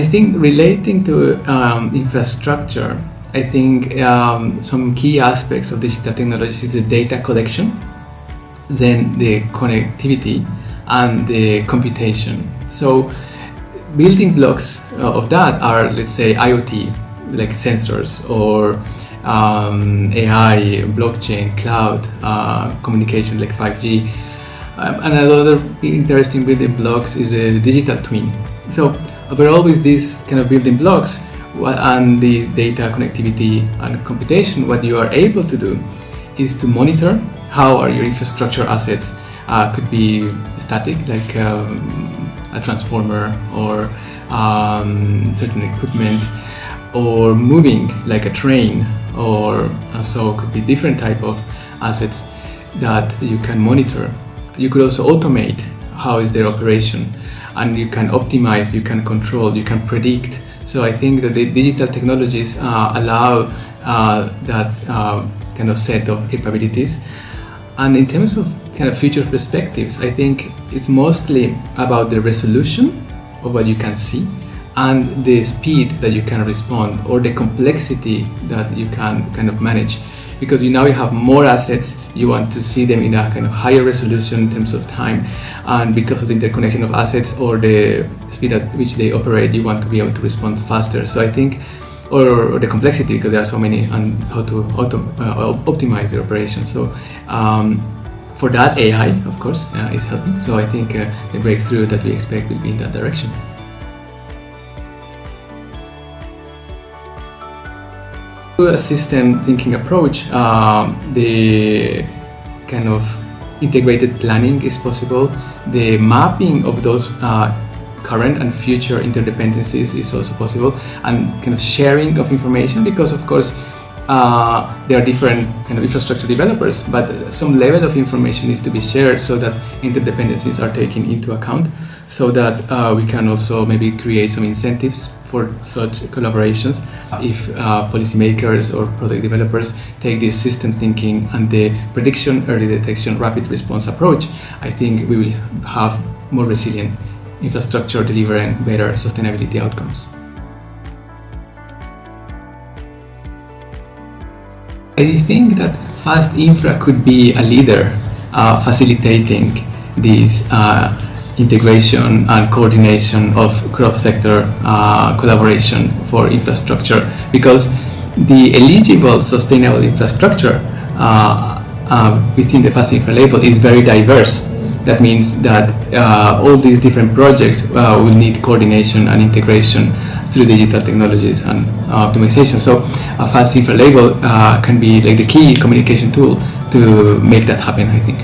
think relating to infrastructure, I think some key aspects of digital technologies is the data collection, then the connectivity, and the computation. So building blocks of that are, let's say, IoT, like sensors, or AI, blockchain, cloud, communication like 5G. Another interesting building blocks is a digital twin. So overall, with these kind of building blocks and the data connectivity and computation, what you are able to do is to monitor how are your infrastructure assets. Could be static, like a transformer, or certain equipment, or moving, like a train, or so could be different type of assets that you can monitor. You could also automate how is their operation, and you can optimize, you can control, you can predict. So I think that the digital technologies allow that kind of set of capabilities. And in terms of kind of future perspectives, I think it's mostly about the resolution of what you can see and the speed that you can respond, or the complexity that you can kind of manage. Because you have more assets, you want to see them in a kind of higher resolution in terms of time, and because of the interconnection of assets or the speed at which they operate, you want to be able to respond faster. So I think, or the complexity, because there are so many, and how to optimize their operation. So for that, AI, of course, is helping. So I think the breakthrough that we expect will be in that direction. A system thinking approach, the kind of integrated planning is possible. The mapping of those current and future interdependencies is also possible, and kind of sharing of information, because of course there are different kind of infrastructure developers, but some level of information needs to be shared so that interdependencies are taken into account, so that we can also maybe create some incentives for such collaborations. If policymakers or product developers take this system thinking and the prediction, early detection, rapid response approach, I think we will have more resilient infrastructure delivering better sustainability outcomes. I think that FAST-Infra could be a leader facilitating this integration and coordination of cross-sector collaboration for infrastructure, because the eligible sustainable infrastructure within the FAST-Infra label is very diverse. That means that all these different projects will need coordination and integration through digital technologies and optimization. So a FAST-Infra label can be like the key communication tool to make that happen, I think.